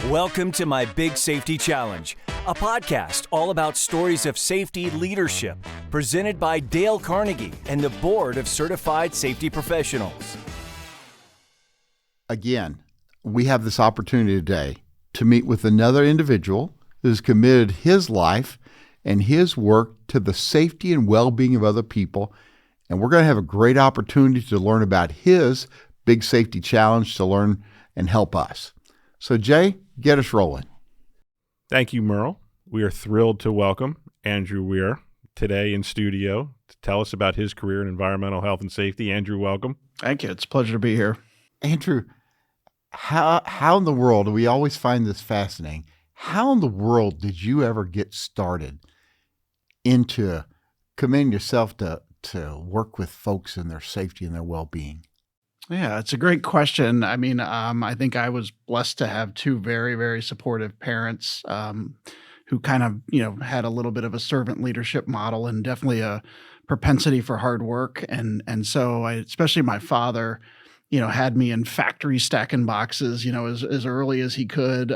Welcome to My Big Safety Challenge, a podcast all about stories of safety leadership, presented by Dale Carnegie and the Board of Certified Safety Professionals. Again, we have this opportunity today to meet with another individual who's committed his life and his work to the safety and well-being of other people. And we're going to have a great opportunity to learn about his big safety challenge to learn and help us. So Jay, get us rolling. Thank you, Merle. We are thrilled to welcome Andrew Wehr today in studio to tell us about his career in environmental health and safety. Andrew, welcome. Thank you. It's a pleasure to be here. Andrew, how in the world, and we always find this fascinating, how in the world did you ever get started into committing yourself to work with folks in their safety and their well-being? Yeah, it's a great question. I mean, I think I was blessed to have two very, very supportive parents who kind of, had a little bit of a servant leadership model and definitely a propensity for hard work. And so especially my father, had me in factories stacking boxes, as early as he could,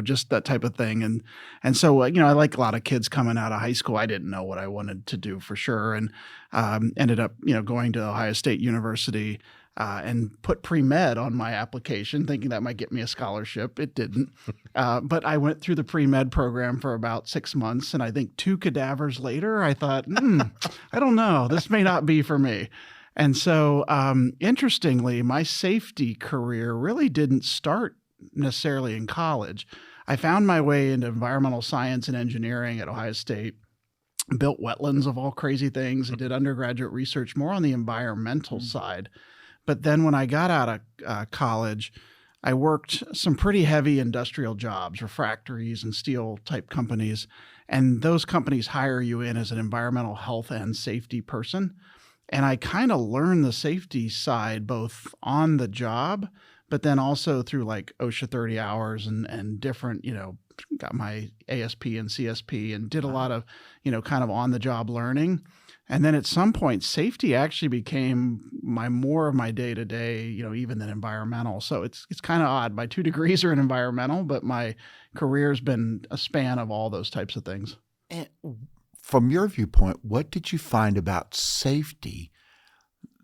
just that type of thing. And so, I like a lot of kids coming out of high school, I didn't know what I wanted to do for sure. And ended up, going to Ohio State University and put pre-med on my application, thinking that might get me a scholarship. It didn't. But I went through the pre-med program for about 6 months. And I think 2 cadavers later, I thought, I don't know, this may not be for me. And so, interestingly, my safety career really didn't start necessarily in college. I found my way into environmental science and engineering at Ohio State, built wetlands of all crazy things, and did undergraduate research more on the environmental side. But then when I got out of college, I worked some pretty heavy industrial jobs, refractories and steel type companies. And those companies hire you in as an environmental health and safety person. And I kind of learned the safety side both on the job, but then also through like OSHA 30 hours and different, got my ASP and CSP and did a lot of, kind of on the job learning. And then at some point, safety actually became more of my day to day, even than environmental. So it's kind of odd. My 2 degrees are in environmental, but my career's been a span of all those types of things. And from your viewpoint, what did you find about safety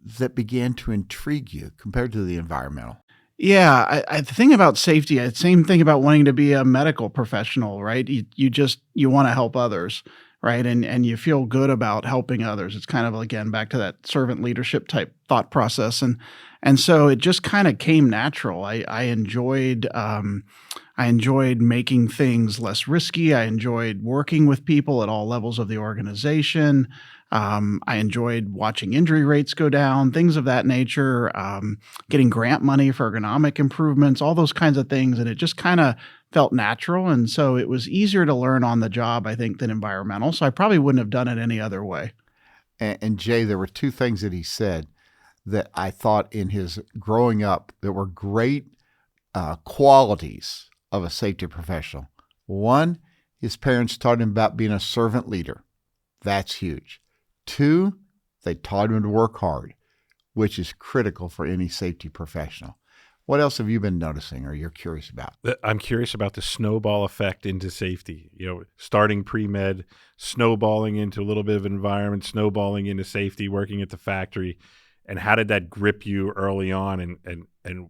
that began to intrigue you compared to the environmental? Yeah, I the thing about safety, same thing about wanting to be a medical professional, right? You want to help others, right? And you feel good about helping others. It's kind of, again, back to that servant leadership type thought process. And so it just kind of came natural. I enjoyed making things less risky. I enjoyed working with people at all levels of the organization. I enjoyed watching injury rates go down, things of that nature, getting grant money for ergonomic improvements, all those kinds of things. And it just kind of felt natural. And so it was easier to learn on the job, I think, than environmental. So I probably wouldn't have done it any other way. And Jay, there were 2 things that he said that I thought in his growing up that were great qualities of a safety professional. One, his parents taught him about being a servant leader. That's huge. 2, they taught him to work hard, which is critical for any safety professional. What else have you been noticing or you're curious about? I'm curious about the snowball effect into safety. Starting pre-med, snowballing into a little bit of environment, snowballing into safety, working at the factory. And how did that grip you early on? And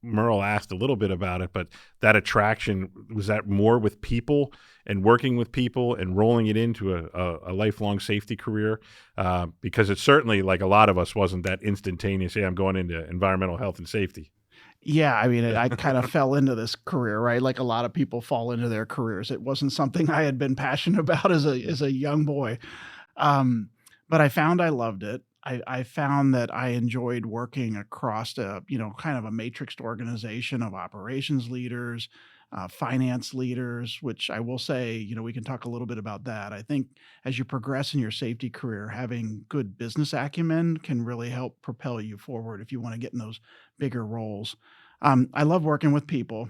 Merle asked a little bit about it, but that attraction, was that more with people and working with people and rolling it into a lifelong safety career? Because it certainly, like a lot of us, wasn't that instantaneous, I'm going into environmental health and safety. Yeah, I mean, I kind of fell into this career, right? Like a lot of people fall into their careers. It wasn't something I had been passionate about as a young boy. But I found I loved it. I found that I enjoyed working across a, kind of a matrixed organization of operations leaders, finance leaders, which I will say, we can talk a little bit about that. I think as you progress in your safety career, having good business acumen can really help propel you forward if you want to get in those bigger roles. I love working with people.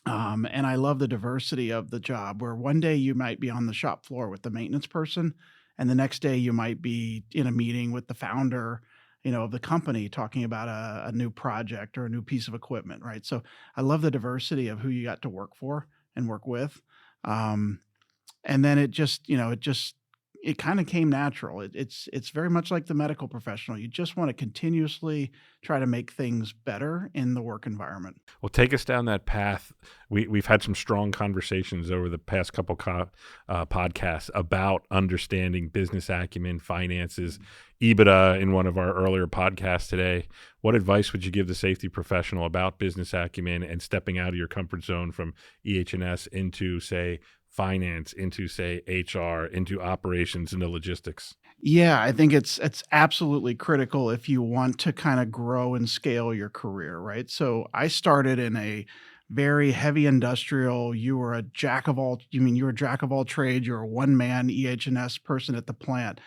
And I love the diversity of the job where one day you might be on the shop floor with the maintenance person, and the next day you might be in a meeting with the founder, of the company talking about a new project or a new piece of equipment, right? So I love the diversity of who you got to work for and work with. Um, and then it kind of came natural. It's very much like the medical professional. You just want to continuously try to make things better in the work environment. Well, take us down that path. We've had some strong conversations over the past couple podcasts about understanding business acumen, finances, EBITDA in one of our earlier podcasts today. What advice would you give the safety professional about business acumen and stepping out of your comfort zone from EH&S into, say, finance, into, say, HR, into operations, into logistics? Yeah, I think it's absolutely critical if you want to kind of grow and scale your career, right? So I started in a very heavy industrial. You were a jack of all. You were a jack of all trades. You're a one man EH&S person at the plant,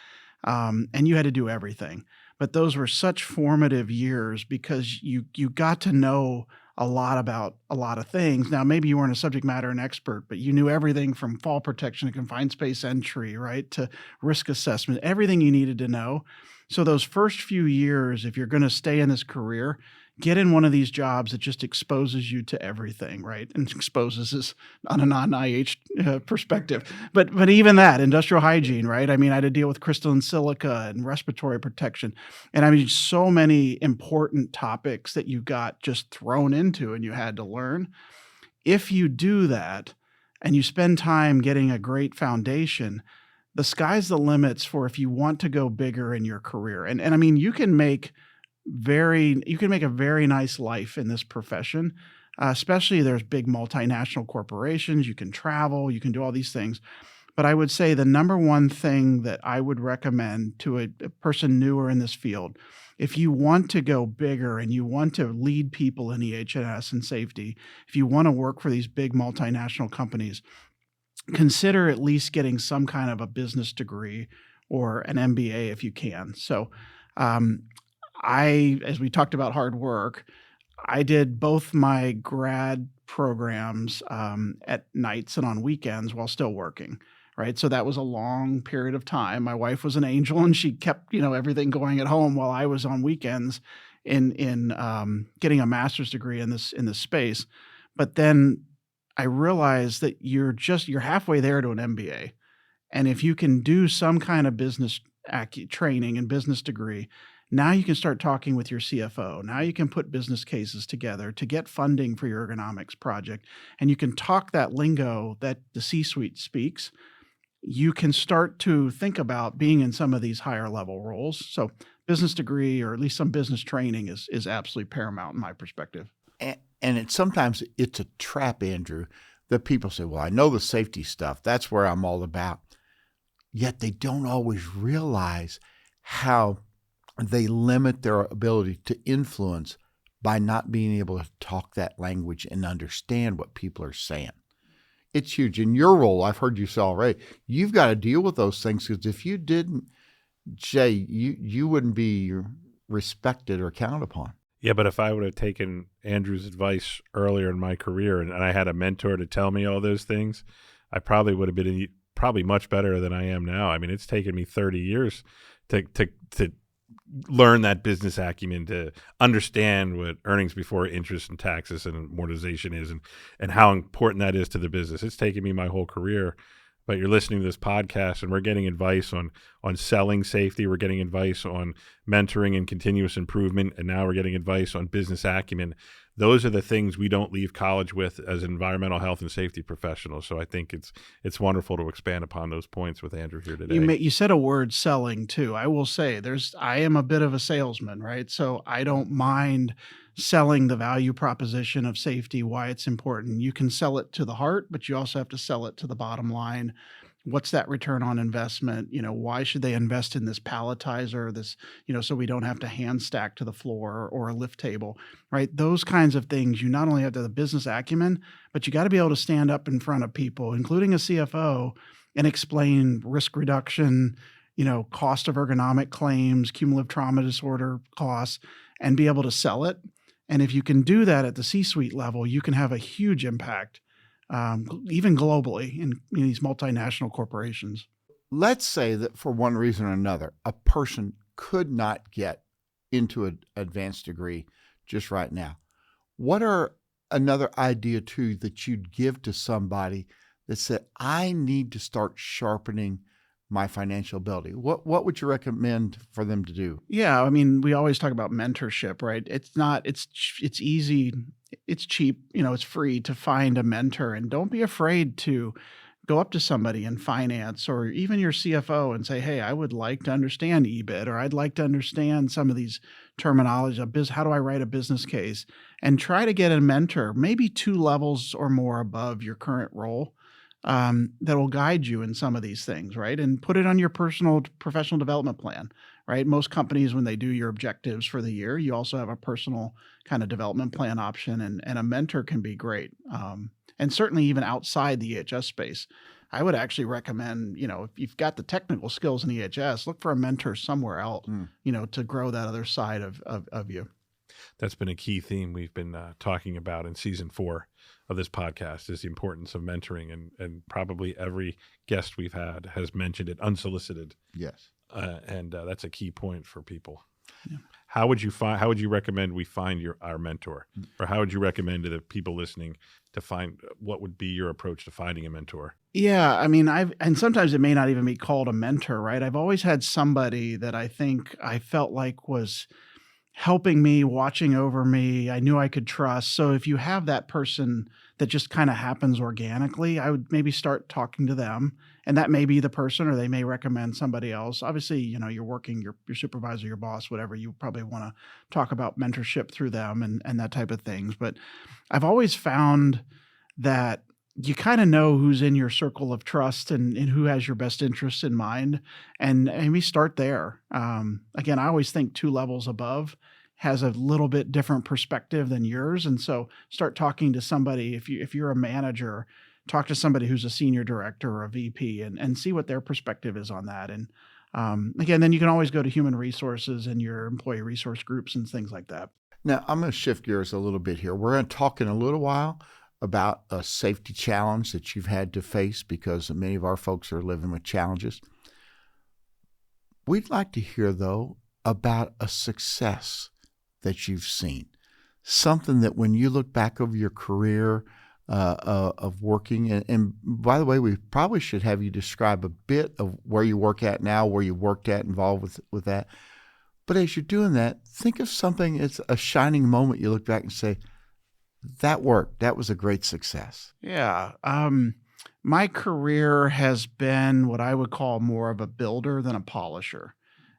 and you had to do everything. But those were such formative years because you got to know a lot about a lot of things. Now, maybe you weren't a subject matter an expert, but you knew everything from fall protection to confined space entry, right, to risk assessment, everything you needed to know. So those first few years, if you're going to stay in this career, get in one of these jobs that just exposes you to everything, right? And exposes is on a non-IH perspective. But even that, industrial hygiene, right? I mean, I had to deal with crystalline silica and respiratory protection. And I mean, so many important topics that you got just thrown into and you had to learn. If you do that and you spend time getting a great foundation, the sky's the limits for if you want to go bigger in your career. And I mean, you can make a very nice life in this profession, especially there's big multinational corporations. You can travel, you can do all these things. But I would say the number one thing that I would recommend to a person newer in this field, if you want to go bigger and you want to lead people in EH&S and safety, if you want to work for these big multinational companies, consider at least getting some kind of a business degree or an MBA if you can. So, as we talked about hard work, I did both my grad programs at nights and on weekends while still working, right? So that was a long period of time. My wife was an angel, and she kept everything going at home while I was on weekends in getting a master's degree in this space. But then I realized that you're halfway there to an MBA, and if you can do some kind of business training and business degree, now you can start talking with your CFO. Now you can put business cases together to get funding for your ergonomics project. And you can talk that lingo that the C-suite speaks. You can start to think about being in some of these higher level roles. So business degree or at least some business training is absolutely paramount in my perspective. And sometimes it's a trap, Andrew, that people say, well, I know the safety stuff. That's where I'm all about. Yet they don't always realize how they limit their ability to influence by not being able to talk that language and understand what people are saying. It's huge. In your role, I've heard you say already, you've got to deal with those things because if you didn't, Jay, you wouldn't be respected or counted upon. Yeah, but if I would have taken Andrew's advice earlier in my career and I had a mentor to tell me all those things, I probably would have been probably much better than I am now. I mean, it's taken me 30 years to learn that business acumen, to understand what earnings before interest and taxes and amortization is and how important that is to the business. It's taken me my whole career. But you're listening to this podcast and we're getting advice on selling safety. We're getting advice on mentoring and continuous improvement. And now we're getting advice on business acumen. Those are the things we don't leave college with as environmental health and safety professionals. So I think it's wonderful to expand upon those points with Andrew here today. You said a word, selling, too. I will say I am a bit of a salesman, right? So I don't mind selling the value proposition of safety, why it's important. You can sell it to the heart, but you also have to sell it to the bottom line. What's that return on investment? Why should they invest in this palletizer, so we don't have to hand stack to the floor or a lift table, right? Those kinds of things. You not only have the business acumen, but you got to be able to stand up in front of people, including a CFO, and explain risk reduction, cost of ergonomic claims, cumulative trauma disorder costs, and be able to sell it. And if you can do that at the C-suite level, you can have a huge impact, even globally in these multinational corporations. Let's say that for one reason or another, a person could not get into an advanced degree just right now. What are another idea too that you'd give to somebody that said, I need to start sharpening my financial ability? What would you recommend for them to do? Yeah, I mean, we always talk about mentorship, right? It's easy, it's cheap, it's free to find a mentor, and don't be afraid to go up to somebody in finance or even your CFO and say, "Hey, I would like to understand EBIT, or I'd like to understand some of these terminology of how do I write a business case?" And try to get a mentor, maybe 2 levels or more above your current role, that will guide you in some of these things, right? And put it on your personal professional development plan, right? Most companies, when they do your objectives for the year, you also have a personal kind of development plan option, and a mentor can be great. And certainly even outside the EHS space, I would actually recommend, if you've got the technical skills in EHS, look for a mentor somewhere else, to grow that other side of you. That's been a key theme we've been talking about in season 4 of this podcast, is the importance of mentoring, and probably every guest we've had has mentioned it unsolicited. Yes. And that's a key point for people. Yeah. How would you recommend we find our mentor? Or how would you recommend to the people listening to find, what would be your approach to finding a mentor? Yeah, I mean, and sometimes it may not even be called a mentor, right? I've always had somebody that I think I felt like was helping me, watching over me, I knew I could trust. So if you have that person that just kind of happens organically, I would maybe start talking to them, and that may be the person, or they may recommend somebody else. Obviously, you're working, your supervisor, your boss, whatever, you probably want to talk about mentorship through them and that type of things. But I've always found that you kind of know who's in your circle of trust and who has your best interests in mind. And maybe start there. Again, I always think 2 levels above has a little bit different perspective than yours. And so start talking to somebody. If you're a manager, talk to somebody who's a senior director or a VP and see what their perspective is on that. And again, then you can always go to human resources and your employee resource groups and things like that. Now, I'm going to shift gears a little bit here. We're going to talk in a little while about a safety challenge that you've had to face, because many of our folks are living with challenges. We'd like to hear, though, about a success that you've seen, something that when you look back over your career of working, and by the way, we probably should have you describe a bit of where you work at now, where you worked at, involved with that. But as you're doing that, think of something, it's a shining moment you look back and say, that worked. That was a great success. Yeah. My career has been what I would call more of a builder than a polisher.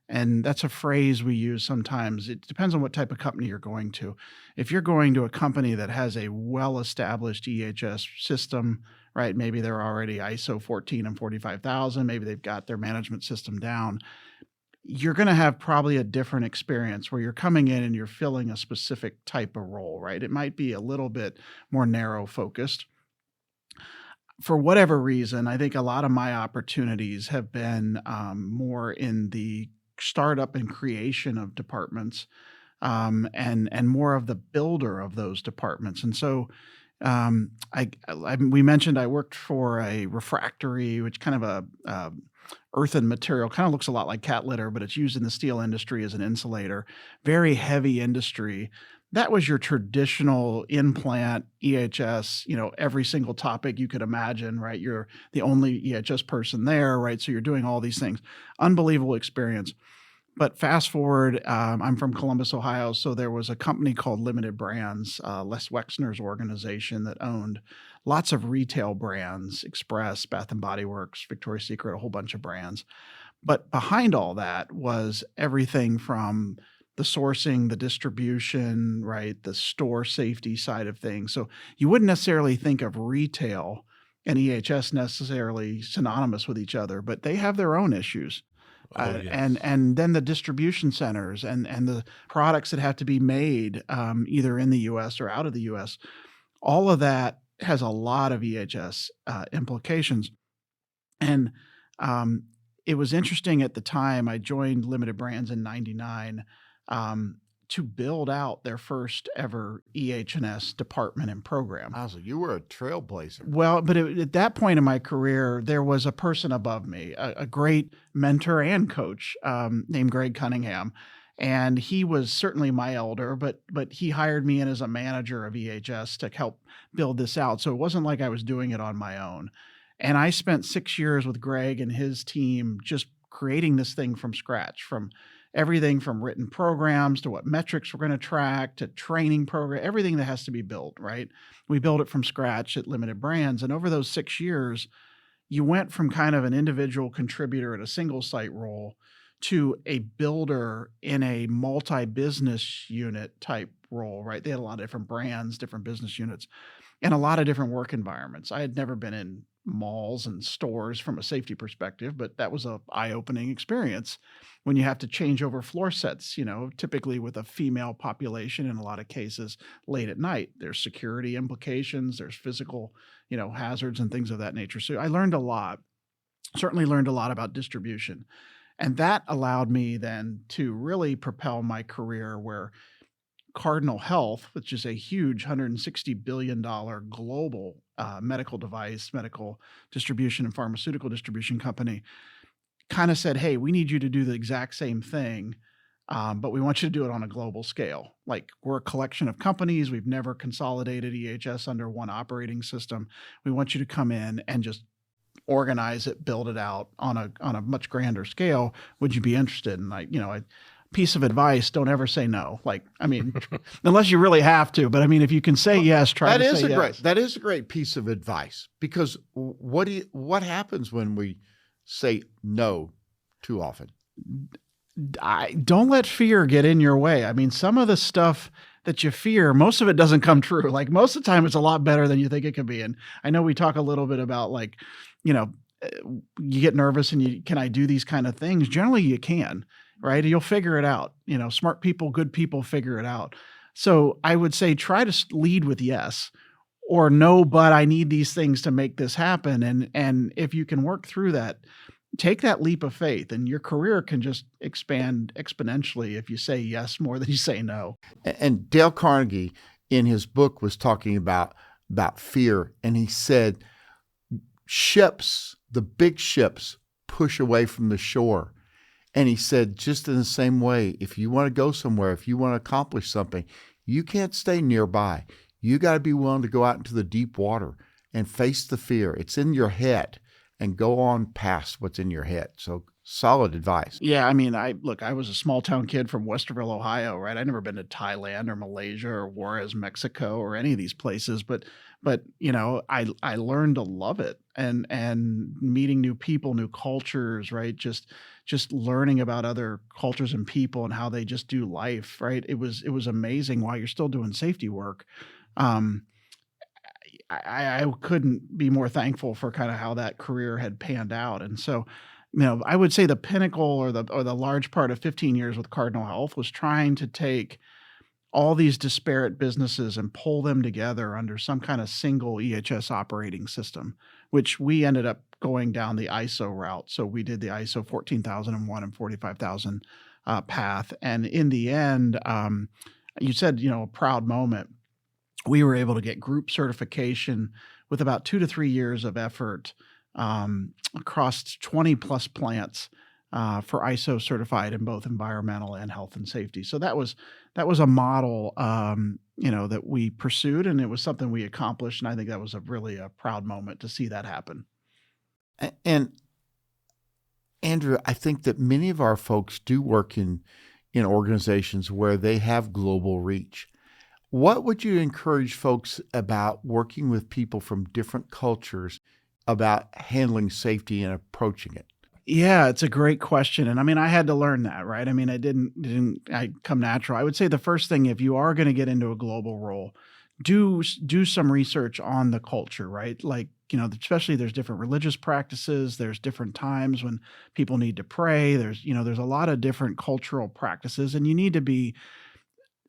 And that's a phrase we use sometimes. It depends on what type of company you're going to. If you're going to a company that has a well-established EHS system, right? Maybe they're already ISO 14 and 45,000. Maybe they've got their management system down. You're going to have probably a different experience where you're coming in and you're filling a specific type of role, right? It might be a little bit more narrow focused. For whatever reason, I think a lot of my opportunities have been more in the startup and creation of departments, and more of the builder of those departments. And so we mentioned I worked for a refractory, which kind of a earthen material, kind of looks a lot like cat litter, but it's used in the steel industry as an insulator, very heavy industry. That was your traditional in-plant EHS, every single topic you could imagine, right? You're the only EHS person there, right? So you're doing all these things. Unbelievable experience. But fast forward, I'm from Columbus, Ohio, so there was a company called Limited Brands, Les Wexner's organization, that owned lots of retail brands, Express, Bath and Body Works, Victoria's Secret, a whole bunch of brands. But behind all that was everything from the sourcing, the distribution, right, the store safety side of things. So you wouldn't necessarily think of retail and EHS necessarily synonymous with each other, but they have their own issues. Yes. And then the distribution centers and the products that have to be made either in the U.S. or out of the U.S., all of that has a lot of EHS implications. And it was interesting at the time. I joined Limited Brands in '99 to build out their first ever EH&S department and program. Wow, so you were a trailblazer. Well, but at that point in my career, there was a person above me, a great mentor and coach named Greg Cunningham. And he was certainly my elder, but he hired me in as a manager of EHS to help build this out. So it wasn't like I was doing it on my own. And I spent 6 years with Greg and his team just creating this thing from scratch, from everything from written programs to what metrics we're going to track to training program, everything that has to be built, right? We built it from scratch at Limited Brands. And over those 6 years, you went from kind of an individual contributor at a single site role to a builder in a multi-business unit type role, right? They had a lot of different brands, different business units, and a lot of different work environments. I had never been in malls and stores from a safety perspective, but that was a eye-opening experience when you have to change over floor sets, typically with a female population in a lot of cases late at night. There's security implications, there's physical, hazards and things of that nature. So I learned a lot, certainly learned a lot about distribution. And that allowed me then to really propel my career where Cardinal Health, which is a huge $160 billion global medical device, medical distribution, and pharmaceutical distribution company, kind of said, hey, we need you to do the exact same thing, but we want you to do it on a global scale. Like, we're a collection of companies. We've never consolidated EHS under one operating system. We want you to come in and just organize it, build it out on a much grander scale. Would you be interested? And a piece of advice: don't ever say no. Unless you really have to. But if you can say yes, try to say yes. That is a great piece of advice, because what happens when we say no too often? Don't let fear get in your way. Some of the stuff that you fear, most of it doesn't come true. Like, most of the time, it's a lot better than you think it could be. And I know we talk a little bit about you get nervous and can I do these kind of things? Generally, you can, right? You'll figure it out. Smart people, good people figure it out. So I would say try to lead with yes or no, but I need these things to make this happen. And if you can work through that, take that leap of faith, and your career can just expand exponentially if you say yes more than you say no. And Dale Carnegie, in his book, was talking about fear, and he said ships, the big ships, push away from the shore. And he said, just in the same way, if you want to go somewhere, if you want to accomplish something, you can't stay nearby. You got to be willing to go out into the deep water and face the fear. It's in your head, and go on past what's in your head. So solid advice. Yeah. I was a small town kid from Westerville, Ohio, right? I'd never been to Thailand or Malaysia or Juarez, Mexico, or any of these places, but I learned to love it, and meeting new people, new cultures, right? Just learning about other cultures and people and how they just do life, right? It was amazing while you're still doing safety work. I couldn't be more thankful for kind of how that career had panned out. And so, I would say the pinnacle or the large part of 15 years with Cardinal Health was trying to take all these disparate businesses and pull them together under some kind of single EHS operating system, which we ended up going down the ISO route. So we did the ISO 14001 and 45000 path. And in the end, you said, a proud moment. We were able to get group certification with about 2 to 3 years of effort across 20 plus plants for ISO certified in both environmental and health and safety. So that was a model that we pursued, and it was something we accomplished. And I think that was really a proud moment to see that happen. And Andrew, I think that many of our folks do work in organizations where they have global reach. What would you encourage folks about working with people from different cultures about handling safety and approaching it? Yeah, it's a great question. And I had to learn that, right? I didn't come natural. I would say the first thing, if you are going to get into a global role, do some research on the culture, right? Especially there's different religious practices. There's different times when people need to pray. There's a lot of different cultural practices, and you need to be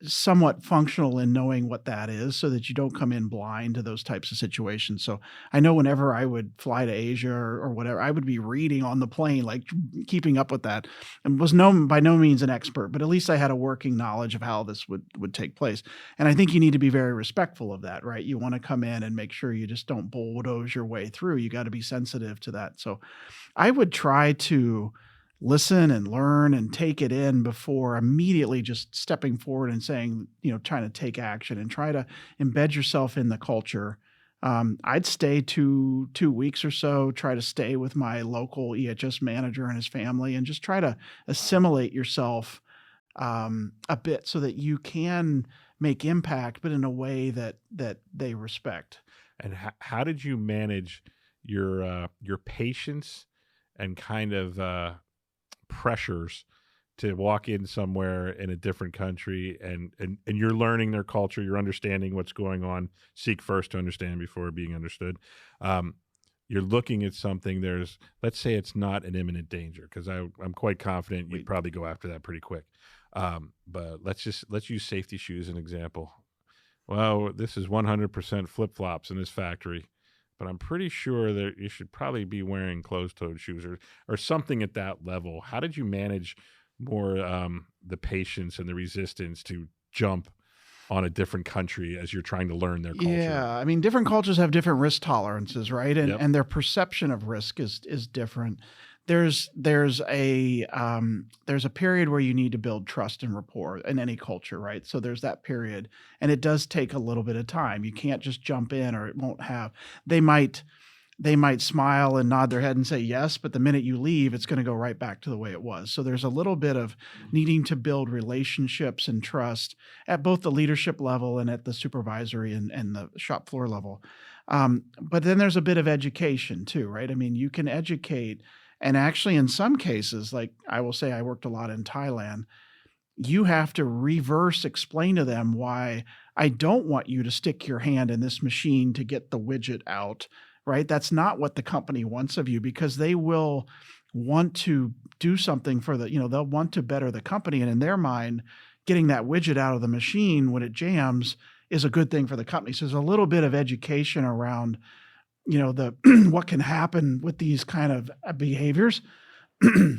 somewhat functional in knowing what that is so that you don't come in blind to those types of situations. So I know whenever I would fly to Asia or whatever, I would be reading on the plane, like keeping up with that, and was by no means an expert, but at least I had a working knowledge of how this would take place. And I think you need to be very respectful of that, right? You want to come in and make sure you just don't bulldoze your way through. You got to be sensitive to that. So I would try to listen and learn and take it in before immediately just stepping forward and saying, trying to take action and try to embed yourself in the culture. I'd stay 2 weeks or so, try to stay with my local EHS manager and his family and just try to assimilate yourself a bit so that you can make impact, but in a way that they respect. And how did you manage your patience and kind of pressures to walk in somewhere in a different country and you're learning their culture, you're understanding what's going on, seek first to understand before being understood. You're looking at something, let's say it's not an imminent danger, because I'm quite confident you'd probably go after that pretty quick. But let's use safety shoes as an example. Well, this is 100% flip-flops in this factory, but I'm pretty sure that you should probably be wearing closed-toed shoes or something at that level. How did you manage more the patience and the resistance to jump on a different country as you're trying to learn their culture? Yeah, I mean, different cultures have different risk tolerances, right? And Yep. and their perception of risk is different. There's a period where you need to build trust and rapport in any culture, right? So there's that period, and it does take a little bit of time. You can't just jump in, or it won't have. They might smile and nod their head and say yes, but the minute you leave, it's going to go right back to the way it was. So there's a little bit of needing to build relationships and trust at both the leadership level and at the supervisory and the shop floor level. But then there's a bit of education too, right? I mean, you can educate, and actually in some cases, like I will say I worked a lot in Thailand, you have to reverse explain to them why I don't want you to stick your hand in this machine to get the widget out, right? That's not what the company wants of you, because they will want to do something for they'll want to better the company. And in their mind, getting that widget out of the machine when it jams is a good thing for the company. So there's a little bit of education around, the what can happen with these kind of behaviors.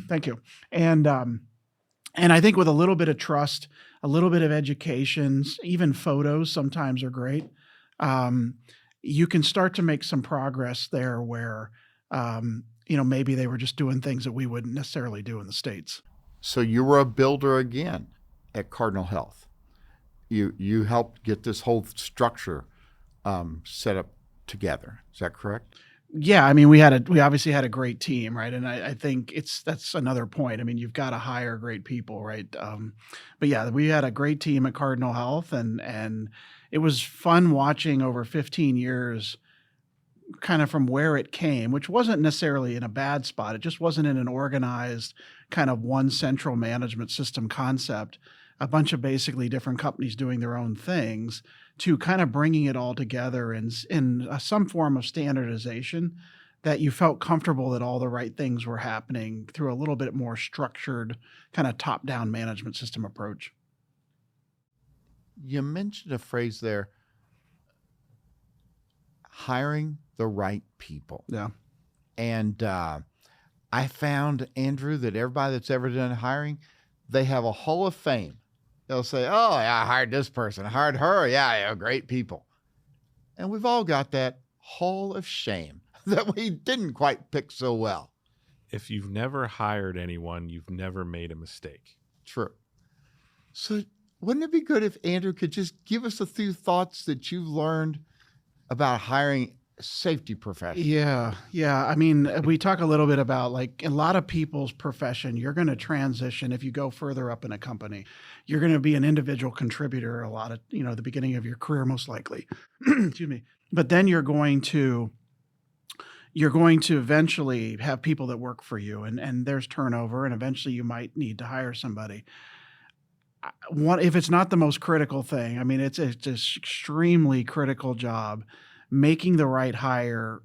Thank you. And I think with a little bit of trust, a little bit of education, even photos sometimes are great. You can start to make some progress there where, maybe they were just doing things that we wouldn't necessarily do in the States. So you were a builder again at Cardinal Health. You helped get this whole structure set up together. Is that correct? Yeah, I mean, we obviously had a great team, right? And I think that's another point. I mean, you've got to hire great people, right? But yeah, we had a great team at Cardinal Health, and it was fun watching over 15 years, kind of from where it came, which wasn't necessarily in a bad spot. It just wasn't in an organized kind of one central management system concept, a bunch of basically different companies doing their own things, to kind of bringing it all together in some form of standardization that you felt comfortable that all the right things were happening through a little bit more structured kind of top-down management system approach. You mentioned a phrase there, hiring the right people. Yeah. And I found, Andrew, that everybody that's ever done hiring, they have a hall of fame. They'll say, oh, yeah, I hired this person. I hired her. Yeah, great people. And we've all got that hall of shame that we didn't quite pick so well. If you've never hired anyone, you've never made a mistake. True. So wouldn't it be good if Andrew could just give us a few thoughts that you've learned about hiring safety professionals? Yeah. I mean, we talk a little bit about, like, in a lot of people's profession, you're going to transition. If you go further up in a company, you're going to be an individual contributor a lot of, the beginning of your career, most likely. Excuse me. But then you're going to eventually have people that work for you, and there's turnover, and eventually you might need to hire somebody. If it's not the most critical thing, I mean, it's an extremely critical job. Making the right hire,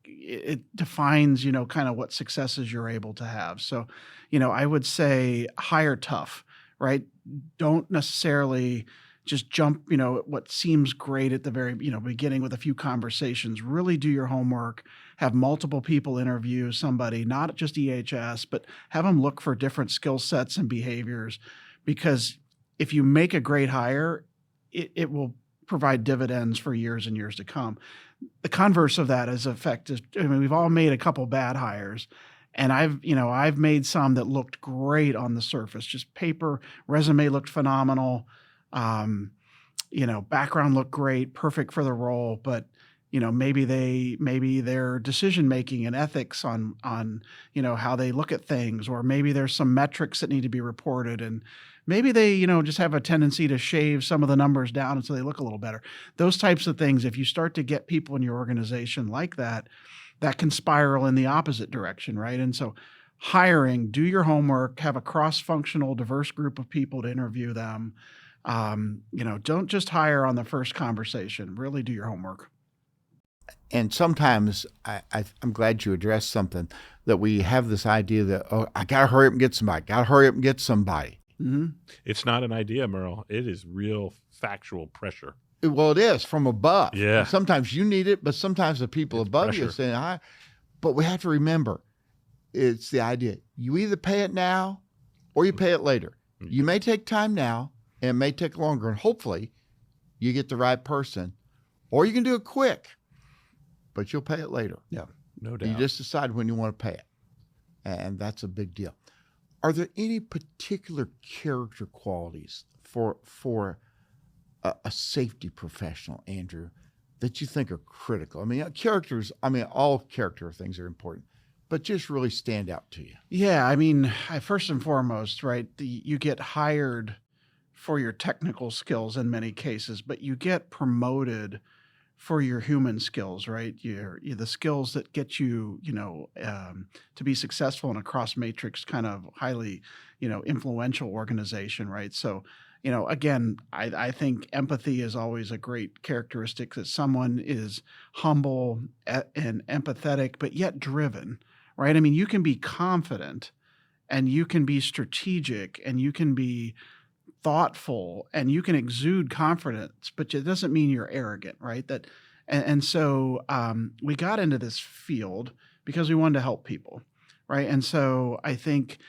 it defines, kind of what successes you're able to have. So, I would say hire tough, right? Don't necessarily just jump, what seems great at the very, beginning with a few conversations. Really do your homework, have multiple people interview somebody, not just EHS, but have them look for different skill sets and behaviors. Because if you make a great hire, it will provide dividends for years and years to come. The converse of that is we've all made a couple bad hires, And I've made some that looked great on the surface, just paper, resume looked phenomenal. Um, background looked great, perfect for the role, but maybe their decision making and ethics on how they look at things, or maybe there's some metrics that need to be reported, and maybe they just have a tendency to shave some of the numbers down and so they look a little better. Those types of things, if you start to get people in your organization like that, that can spiral in the opposite direction, right? And so hiring, do your homework, have a cross-functional, diverse group of people to interview them. Don't just hire on the first conversation. Really do your homework. And sometimes I'm glad you addressed something, that we have this idea that, oh, I got to hurry up and get somebody. Mm-hmm. It's not an idea, Merle. It is real factual pressure. Well, it is from above. Yeah. Sometimes you need it, but sometimes the people above pressure. you are saying, hi. But we have to remember, it's the idea. You either pay it now or you pay it later. Mm-hmm. You may take time now, and it may take longer, and hopefully you get the right person, or you can do it quick, but you'll pay it later. Yeah, no doubt. You just decide when you want to pay it, and that's a big deal. Are there any particular character qualities for a safety professional, Andrew, that you think are critical? I mean, all character things are important, but just really stand out to you. Yeah, I mean, first and foremost, right, you get hired for your technical skills in many cases, but you get promoted for your human skills, right? The skills that get you, to be successful in a cross matrix kind of highly, influential organization, right? So, again, I think empathy is always a great characteristic, that someone is humble and empathetic, but yet driven, right? I mean, you can be confident and you can be strategic and you can be thoughtful and you can exude confidence, but it doesn't mean you're arrogant, right? So we got into this field because we wanted to help people, right? And so I think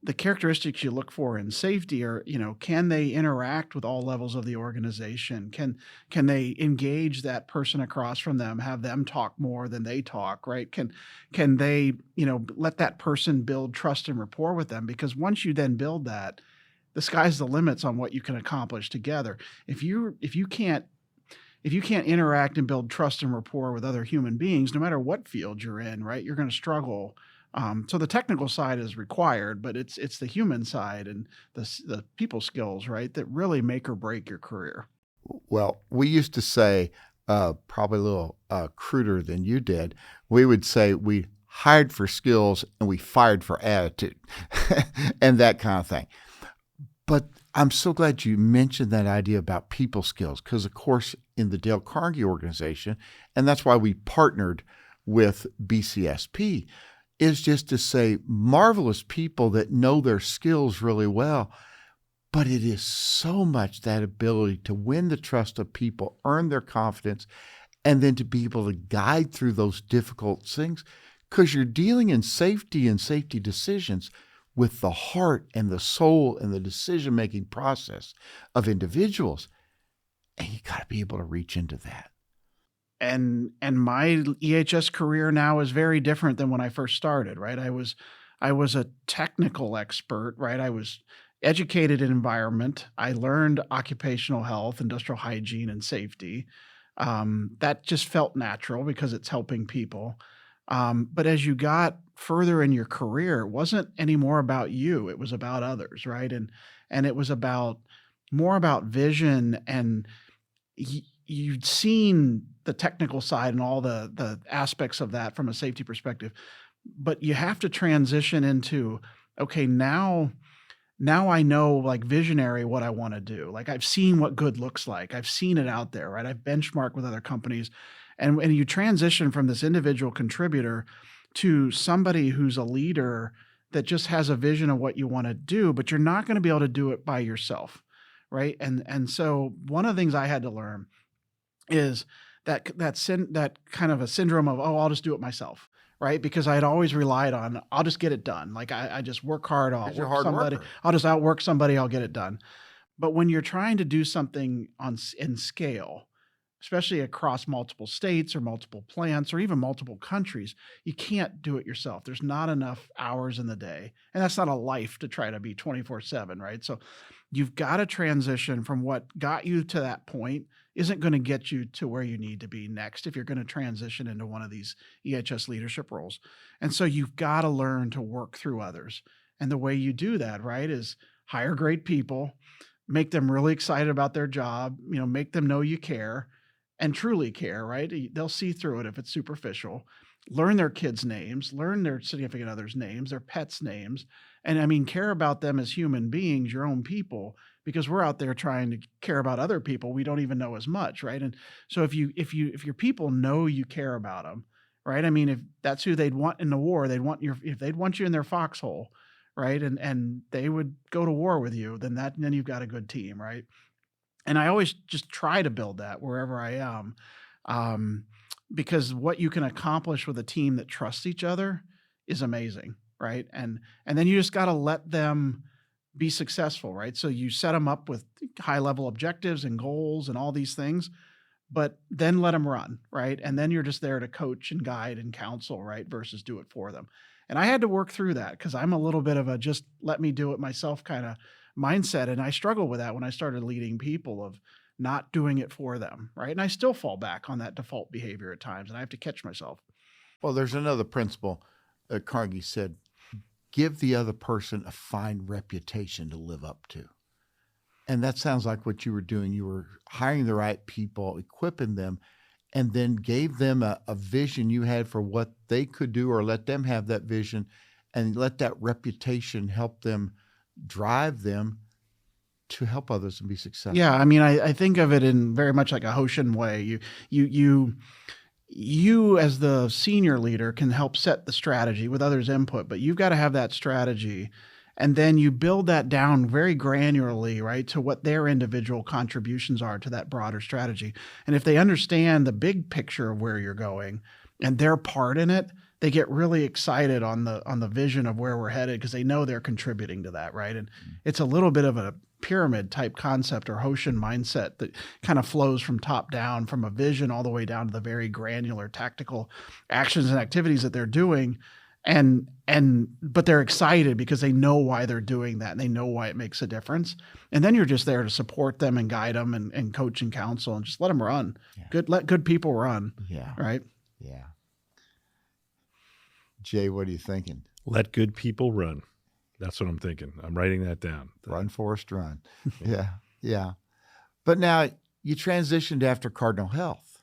the characteristics you look for in safety are, can they interact with all levels of the organization? Can they engage that person across from them, have them talk more than they talk, right? Can they, let that person build trust and rapport with them? Because once you then build that, the sky's the limits on what you can accomplish together. If you can't interact and build trust and rapport with other human beings, no matter what field you're in, right, you're going to struggle. So the technical side is required, but it's the human side and the people skills, right, that really make or break your career. Well, we used to say, probably a little cruder than you did, we would say we hired for skills and we fired for attitude and that kind of thing. But I'm so glad you mentioned that idea about people skills, because, of course, in the Dale Carnegie organization, and that's why we partnered with BCSP, is just to say marvelous people that know their skills really well. But it is so much that ability to win the trust of people, earn their confidence, and then to be able to guide through those difficult things, because you're dealing in safety and safety decisions with the heart and the soul and the decision-making process of individuals. And you got to be able to reach into that. And my EHS career now is very different than when I first started, right? I was a technical expert, right? I was educated in environment. I learned occupational health, industrial hygiene, and safety. That just felt natural because it's helping people. But as you got further in your career, it wasn't anymore about you. It was about others, right? And it was more about vision, and you'd seen the technical side and all the aspects of that from a safety perspective. But you have to transition into, okay, now I know, like, visionary what I want to do. Like, I've seen what good looks like. I've seen it out there, right? I've benchmarked with other companies. And you transition from this individual contributor to somebody who's a leader that just has a vision of what you want to do, but you're not going to be able to do it by yourself, right? And so one of the things I had to learn is that kind of a syndrome of, oh, I'll just do it myself, right? Because I had always relied on, I'll just get it done. Like, I just work hard, I'll just outwork somebody, I'll get it done. But when you're trying to do something in scale, especially across multiple states or multiple plants or even multiple countries. You can't do it yourself. There's not enough hours in the day. And that's not a life to try to be 24/7, right? So you've got to transition from what got you to that point isn't going to get you to where you need to be next if you're going to transition into one of these EHS leadership roles. And so you've got to learn to work through others. And the way you do that, right, is hire great people, make them really excited about their job, make them know you care and truly care, right? They'll see through it if it's superficial. Learn their kids' names, learn their significant others' names, their pets' names, and care about them as human beings, your own people, because we're out there trying to care about other people we don't even know as much, right? And so if your people know you care about them, right? If that's who they'd want in the war, if they'd want you in their foxhole, right? And they would go to war with you, then you've got a good team, right? And I always just try to build that wherever I am, because what you can accomplish with a team that trusts each other is amazing, right? And then you just got to let them be successful, right? So you set them up with high level objectives and goals and all these things, but then let them run, right? And then you're just there to coach and guide and counsel, right? Versus do it for them. And I had to work through that because I'm a little bit of a just let me do it myself kind of mindset. And I struggled with that when I started leading people, of not doing it for them, right? And I still fall back on that default behavior at times, and I have to catch myself. Well, there's another principle that Carnegie said: give the other person a fine reputation to live up to. And that sounds like what you were doing. You were hiring the right people, equipping them, and then gave them a vision you had for what they could do, or let them have that vision and let that reputation help them, drive them to help others and be successful. Yeah, I think of it in very much like a Hoshin way. You as the senior leader can help set the strategy with others' input, but you've got to have that strategy. And then you build that down very granularly, right, to what their individual contributions are to that broader strategy. And if they understand the big picture of where you're going and their part in it, they get really excited on the vision of where we're headed because they know they're contributing to that, right? And it's a little bit of a pyramid type concept or Hoshin mindset that kind of flows from top down, from a vision all the way down to the very granular tactical actions and activities that they're doing. But they're excited because they know why they're doing that and they know why it makes a difference. And then you're just there to support them and guide them and coach and counsel and just let them run. Yeah. Let good people run. Yeah. Right. Yeah. Jay, what are you thinking? Let good people run. That's what I'm thinking. I'm writing that down. Run, Forrest, run. Yeah. Yeah. But now you transitioned after Cardinal Health.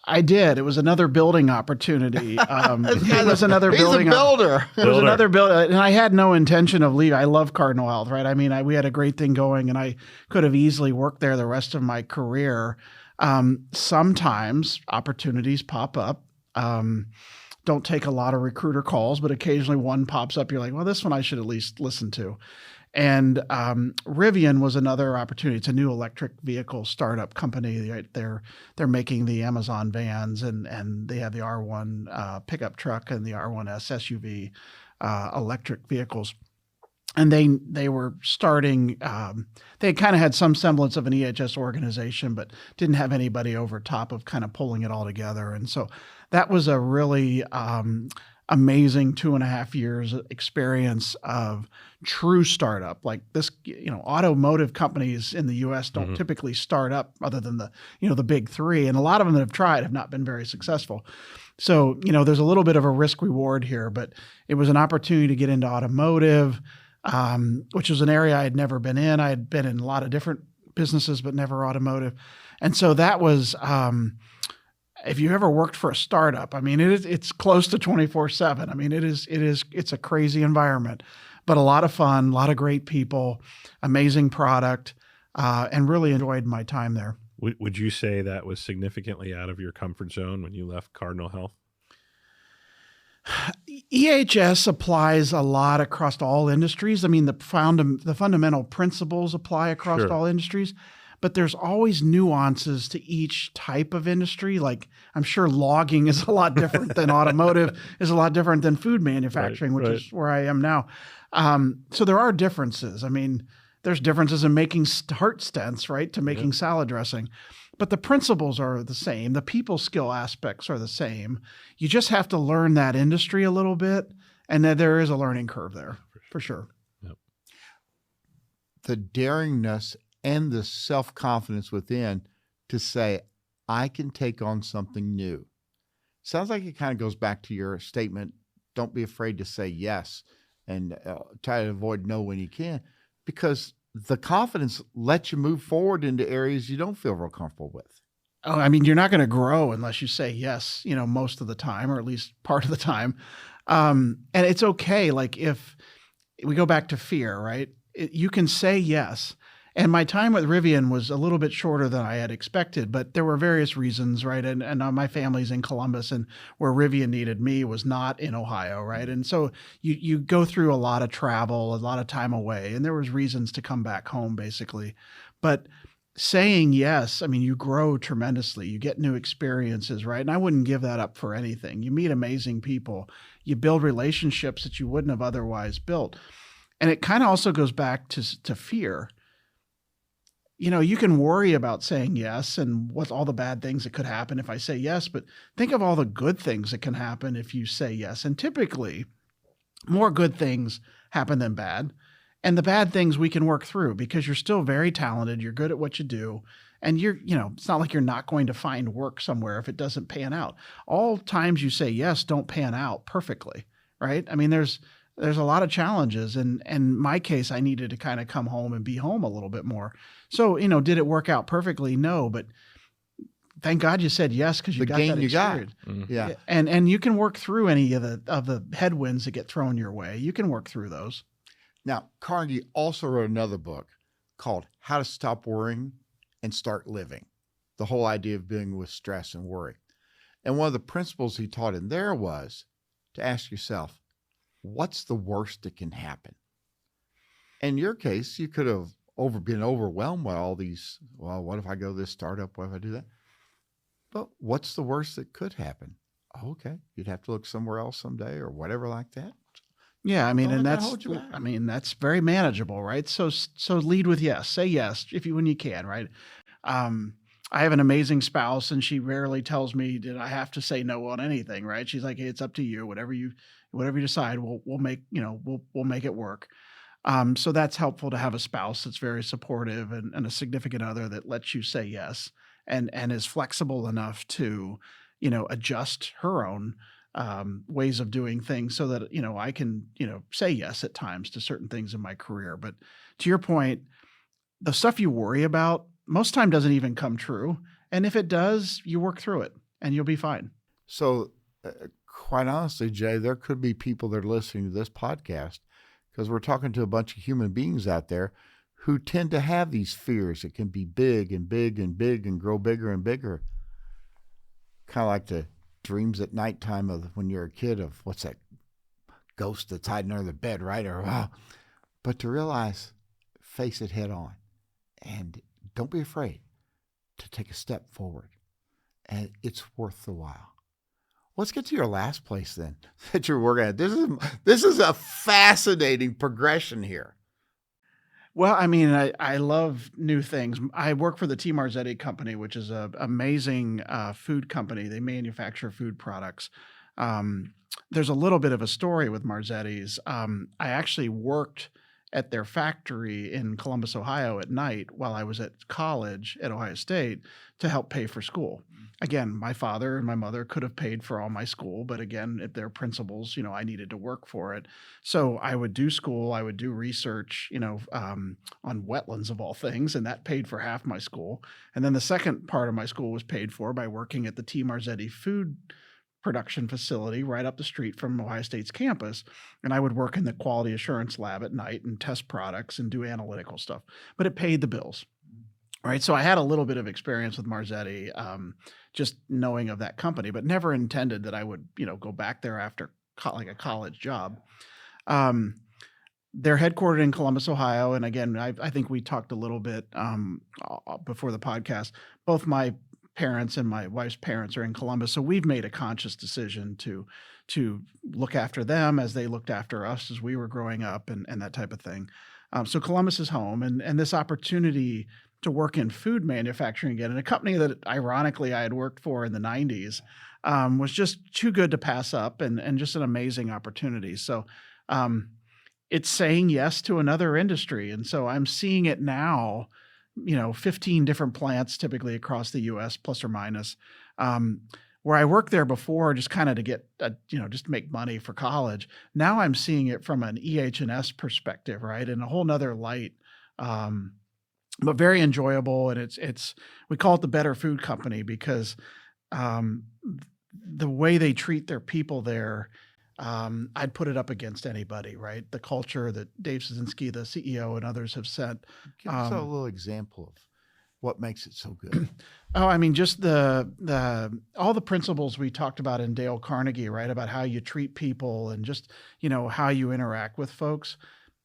I did. It was another building opportunity. It was another building. He's a builder. It was another build, and I had no intention of leaving. I love Cardinal Health, right? We had a great thing going, and I could have easily worked there the rest of my career. Sometimes opportunities pop up. Don't take a lot of recruiter calls, but occasionally one pops up. You're like, well, this one I should at least listen to. And Rivian was another opportunity. It's a new electric vehicle startup company. Right? They're making the Amazon vans, and they have the R1 pickup truck and the R1S SUV electric vehicles. And they were starting. They kind of had some semblance of an EHS organization, but didn't have anybody over top of kind of pulling it all together. And so that was a really amazing 2.5 years experience of true startup. Like this, automotive companies in the U.S. don't typically start up, other than the big three, and a lot of them that have tried have not been very successful. So there's a little bit of a risk reward here, but it was an opportunity to get into automotive, which was an area I had never been in. I had been in a lot of different businesses, but never automotive, and so that was. If you ever worked for a startup, it's close to 24/7. It's a crazy environment, but a lot of fun, a lot of great people, amazing product, and really enjoyed my time there. Would you say that was significantly out of your comfort zone when you left Cardinal Health? EHS applies a lot across all industries. The fundamental principles apply across all industries. But there's always nuances to each type of industry. Like, I'm sure logging is a lot different than automotive, is a lot different than food manufacturing, which is where I am now. So there are differences. There's differences in making heart stents, right, to making salad dressing. But the principles are the same. The people skill aspects are the same. You just have to learn that industry a little bit, and then there is a learning curve there, for sure. Yep. The daringness and the self-confidence within to say, I can take on something new. Sounds like it kind of goes back to your statement, don't be afraid to say yes and try to avoid no when you can, because the confidence lets you move forward into areas you don't feel real comfortable with. Oh, I mean, you're not going to grow unless you say yes, most of the time, or at least part of the time. And it's okay. Like if we go back to fear, right? You can say yes. And my time with Rivian was a little bit shorter than I had expected, but there were various reasons, right? And my family's in Columbus, and where Rivian needed me was not in Ohio, right? And so you go through a lot of travel, a lot of time away, and there was reasons to come back home, basically. But saying yes, I mean, you grow tremendously. You get new experiences, right? And I wouldn't give that up for anything. You meet amazing people. You build relationships that you wouldn't have otherwise built. And it kind of also goes back to fear. You can worry about saying yes and what's all the bad things that could happen if I say yes, but think of all the good things that can happen if you say yes. And typically, more good things happen than bad. And the bad things we can work through because you're still very talented. You're good at what you do. And it's not like you're not going to find work somewhere if it doesn't pan out. All times you say yes don't pan out perfectly, right? I mean, there's a lot of challenges. And in my case, I needed to kind of come home and be home a little bit more. So, did it work out perfectly? No, but thank God you said yes, because you got that experience. Mm-hmm. Yeah. And you can work through any of the headwinds that get thrown your way. You can work through those. Now, Carnegie also wrote another book called How to Stop Worrying and Start Living. The whole idea of dealing with stress and worry. And one of the principles he taught in there was to ask yourself, what's the worst that can happen? In your case, you could have been overwhelmed by all these, well, what if I go to this startup? What if I do that? But what's the worst that could happen? Okay, you'd have to look somewhere else someday or whatever like that. Yeah, I mean, Don't and let that hold you back. that's very manageable, right? So lead with yes, say yes when you can, right? I have an amazing spouse, and she rarely tells me that I have to say no on anything, right? She's like, hey, it's up to you. Whatever you decide, we'll make we'll make it work. So that's helpful to have a spouse that's very supportive and a significant other that lets you say yes and is flexible enough to adjust her own ways of doing things so that I can say yes at times to certain things in my career. But to your point, the stuff you worry about most time doesn't even come true, and if it does, you work through it and you'll be fine. So quite honestly, Jay, there could be people that are listening to this podcast because we're talking to a bunch of human beings out there who tend to have these fears that can be big and big and big and grow bigger and bigger. Kind of like the dreams at nighttime of when you're a kid of what's that ghost that's hiding under the bed, right? But to realize, face it head on, and don't be afraid to take a step forward, and it's worth the while. Let's get to your last place then that you're working at. This is a fascinating progression here. Well, I mean, I love new things. I work for the Marzetti Company, which is an amazing food company. They manufacture food products. There's a little bit of a story with Marzetti's. I actually worked at their factory in Columbus, Ohio at night while I was at college at Ohio State to help pay for school. Again, my father and my mother could have paid for all my school, but again, at their principles, I needed to work for it. So I would do school, I would do research, on wetlands of all things, and that paid for half my school. And then the second part of my school was paid for by working at the Marzetti food production facility right up the street from Ohio State's campus. And I would work in the quality assurance lab at night and test products and do analytical stuff, but it paid the bills. Right. So I had a little bit of experience with Marzetti, just knowing of that company, but never intended that I would, go back there after like a college job. They're headquartered in Columbus, Ohio. And again, I think we talked a little bit before the podcast. Both my parents and my wife's parents are in Columbus. So we've made a conscious decision to look after them as they looked after us as we were growing up and that type of thing. So Columbus is home, and this opportunity to work in food manufacturing again, in a company that ironically I had worked for in the 90s, was just too good to pass up, and just an amazing opportunity. So um, it's saying yes to another industry. And so I'm seeing it now, 15 different plants typically across the US, plus or minus. Um, where I worked there before, just kind of to get, just to make money for college. Now I'm seeing it from an EH&S perspective, right? In a whole nother light. But very enjoyable. And we call it the Better Food Company because um, the way they treat their people there, I'd put it up against anybody, right? The culture that Dave Szynski, the CEO, and others have set. Give us a little example of what makes it so good. Oh, I mean, just the all the principles we talked about in Dale Carnegie, right? About how you treat people and just, how you interact with folks.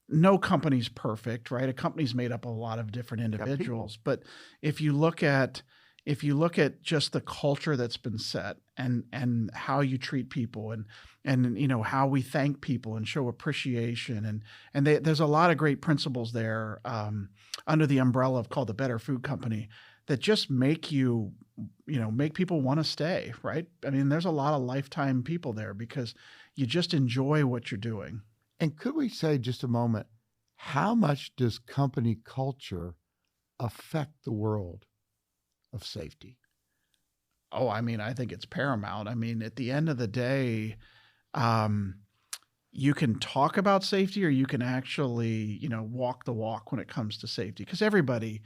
No company's perfect, right? A company's made up of a lot of different individuals, but if you look at just the culture that's been set and how you treat people and how we thank people and show appreciation and there's a lot of great principles there under the umbrella called the Better Food Company that just make make people want to stay, right? I mean, there's a lot of lifetime people there because you just enjoy what you're doing. And could we say just a moment, how much does company culture affect the world of safety? Oh, I mean, I think it's paramount. I mean, at the end of the day, you can talk about safety or you can actually, walk the walk when it comes to safety. Because everybody,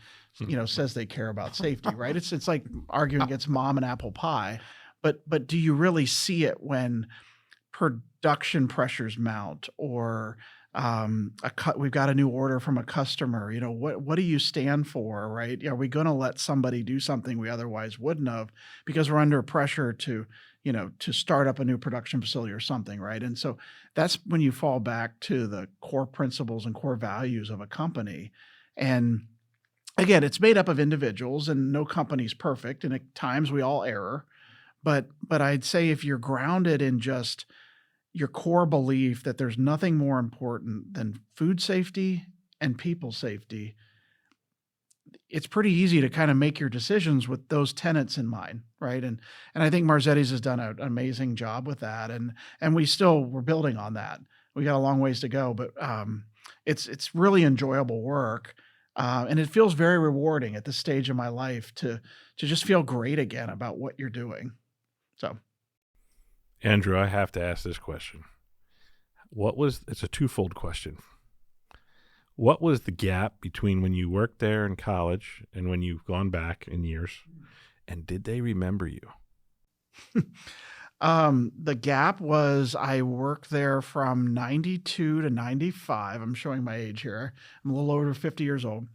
says they care about safety, right? It's like arguing against mom and apple pie. But do you really see it when production pressures mount or we've got a new order from a customer? What do you stand for, right? Are we going to let somebody do something we otherwise wouldn't have because we're under pressure to start up a new production facility or something, right? And so that's when you fall back to the core principles and core values of a company. And again, it's made up of individuals and no company's perfect, and at times we all err. But I'd say if you're grounded in just your core belief that there's nothing more important than food safety and people safety, it's pretty easy to kind of make your decisions with those tenets in mind, right? And I think Marzetti's has done an amazing job with that, and we're building on that. We got a long ways to go, but it's really enjoyable work, and it feels very rewarding at this stage of my life to just feel great again about what you're doing. So. Andrew, I have to ask this question. It's a twofold question. What was the gap between when you worked there in college and when you've gone back in years? And did they remember you? The gap was I worked there from 92 to 95. I'm showing my age here. I'm a little over 50 years old.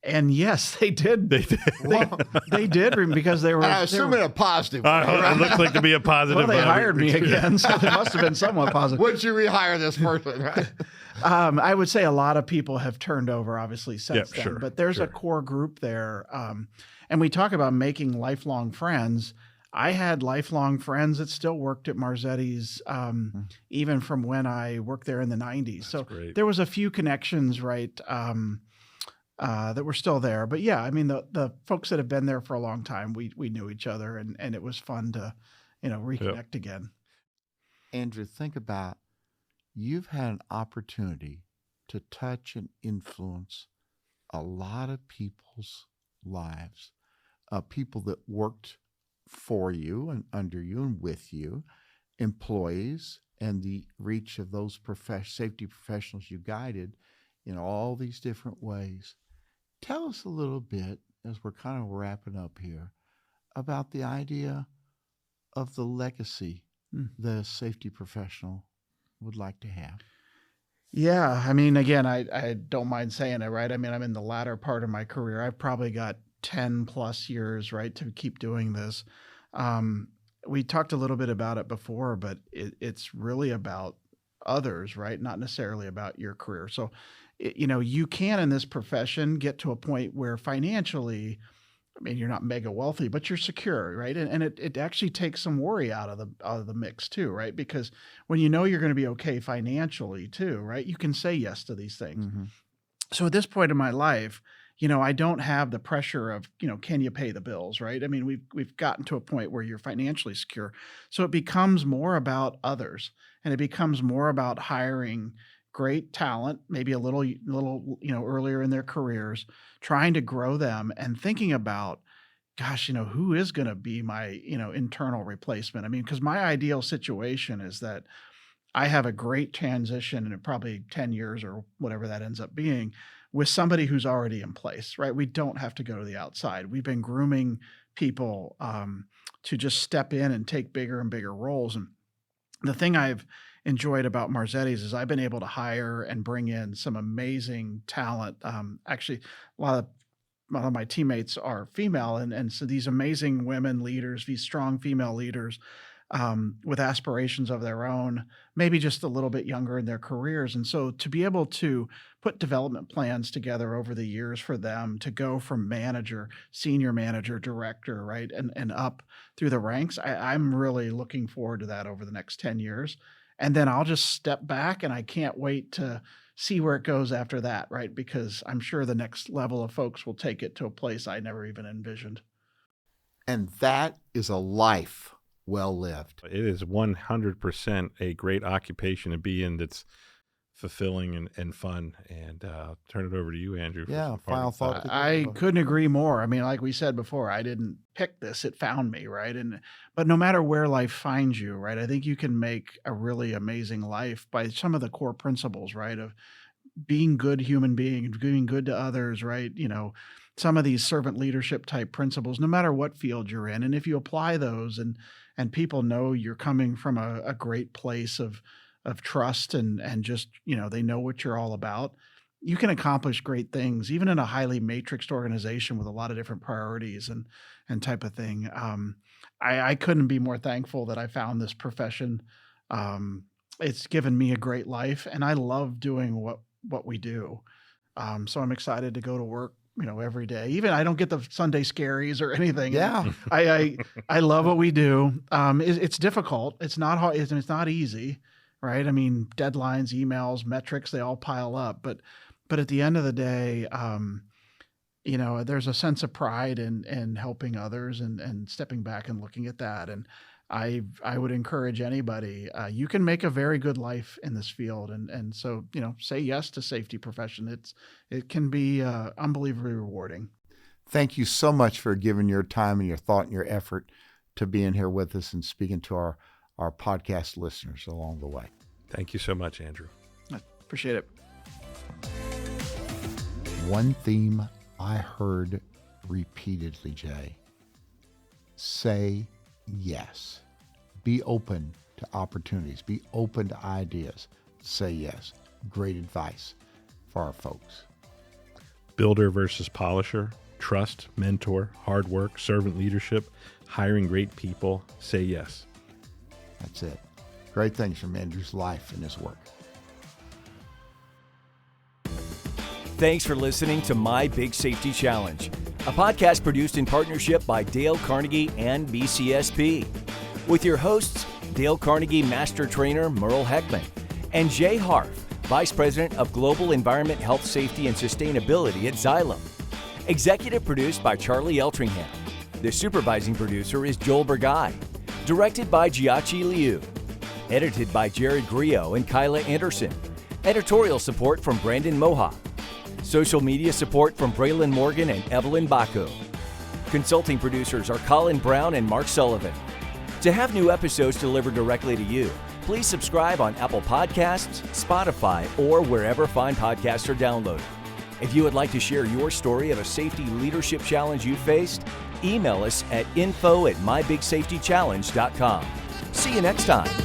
And yes, they did. They did because they were. I assume in a positive way. It looks like to be a positive. Well, they hired me again, so they must have been somewhat positive. Would you rehire this person? Right? I would say a lot of people have turned over, obviously, since then. Sure, but there's a core group there. And we talk about making lifelong friends. I had lifelong friends that still worked at Marzetti's, even from when I worked there in the 90s. That's so great. There was a few connections, right, that were still there. But yeah, I mean, the folks that have been there for a long time, we knew each other, and it was fun to, reconnect again. Andrew, think about, you've had an opportunity to touch and influence a lot of people's lives, people that worked for you and under you and with you, employees, and the reach of those safety professionals you guided in all these different ways. Tell us a little bit, as we're kind of wrapping up here, about the idea of the legacy the safety professional would like to have. Yeah, I mean, again, I don't mind saying it, right? I mean, I'm in the latter part of my career. I've probably got 10 plus years, right, to keep doing this. We talked a little bit about it before, but it's really about others, right? Not necessarily about your career. So, you can in this profession get to a point where financially I mean, you're not mega wealthy, but you're secure, right? And it actually takes some worry out of the mix too, right? Because when you know you're going to be okay financially too, right? You can say yes to these things. Mm-hmm. So at this point in my life, you know, I don't have the pressure of, you know, can you pay the bills, right? I mean, we've gotten to a point where you're financially secure. So it becomes more about others, and it becomes more about hiring great talent, maybe a little, you know, earlier in their careers, trying to grow them and thinking about, gosh, you know, who is going to be my, you know, internal replacement? I mean, because my ideal situation is that I have a great transition in probably 10 years or whatever that ends up being with somebody who's already in place, right? We don't have to go to the outside. We've been grooming people to just step in and take bigger and bigger roles. And the thing I've enjoyed about Marzetti's is I've been able to hire and bring in some amazing talent. Actually, a lot of my teammates are female, and so these amazing women leaders, these strong female leaders with aspirations of their own, maybe just a little bit younger in their careers. And so to be able to put development plans together over the years for them to go from manager, senior manager, director, right, and up through the ranks, I'm really looking forward to that over the next 10 years. And then I'll just step back, and I can't wait to see where it goes after that, right? Because I'm sure the next level of folks will take it to a place I never even envisioned. And that is a life well lived. It is 100% a great occupation to be in that's fulfilling and fun. And turn it over to you, Andrew. Yeah, final thought. I couldn't agree more. I mean, like we said before, I didn't pick this, it found me, right? But no matter where life finds you, right, I think you can make a really amazing life by some of the core principles, right, of being good human being, doing good to others, right? You know, some of these servant leadership type principles, no matter what field you're in. And if you apply those and people know you're coming from a great place of trust and just, you know, they know what you're all about, you can accomplish great things, even in a highly matrixed organization with a lot of different priorities and type of thing. I couldn't be more thankful that I found this profession. It's given me a great life, and I love doing what we do. So I'm excited to go to work, you know, every day. Even I don't get the Sunday scaries or anything. Yeah. I love what we do. It's difficult. It's not hard. It's not easy, right? I mean, deadlines, emails, metrics, they all pile up. But at the end of the day, you know, there's a sense of pride in helping others and stepping back and looking at that. And I would encourage anybody, you can make a very good life in this field. And so, you know, say yes to safety profession. It can be unbelievably rewarding. Thank you so much for giving your time and your thought and your effort to being here with us and speaking to our podcast listeners along the way. Thank you so much, Andrew. I appreciate it. One theme I heard repeatedly, Jay: say yes. Be open to opportunities. Be open to ideas. Say yes. Great advice for our folks. Builder versus polisher, trust, mentor, hard work, servant leadership, hiring great people. Say yes. That's it. Great things from Andrew's life and his work. Thanks for listening to My Big Safety Challenge, a podcast produced in partnership by Dale Carnegie and BCSP, with your hosts, Dale Carnegie Master Trainer Merle Heckman and Jay Harf, Vice President of Global Environment, Health, Safety, and Sustainability at Xylem. Executive produced by Charlie Eltringham. The supervising producer is Joel Burgai. Directed by Jiachi Liu. Edited by Jared Griot and Kyla Anderson. Editorial support from Brandon Mohawk. Social media support from Braylon Morgan and Evelyn Baku. Consulting producers are Colin Brown and Mark Sullivan. To have new episodes delivered directly to you, please subscribe on Apple Podcasts, Spotify, or wherever fine podcasts are downloaded. If you would like to share your story of a safety leadership challenge you faced, email us at info@mybigsafetychallenge.com. See you next time.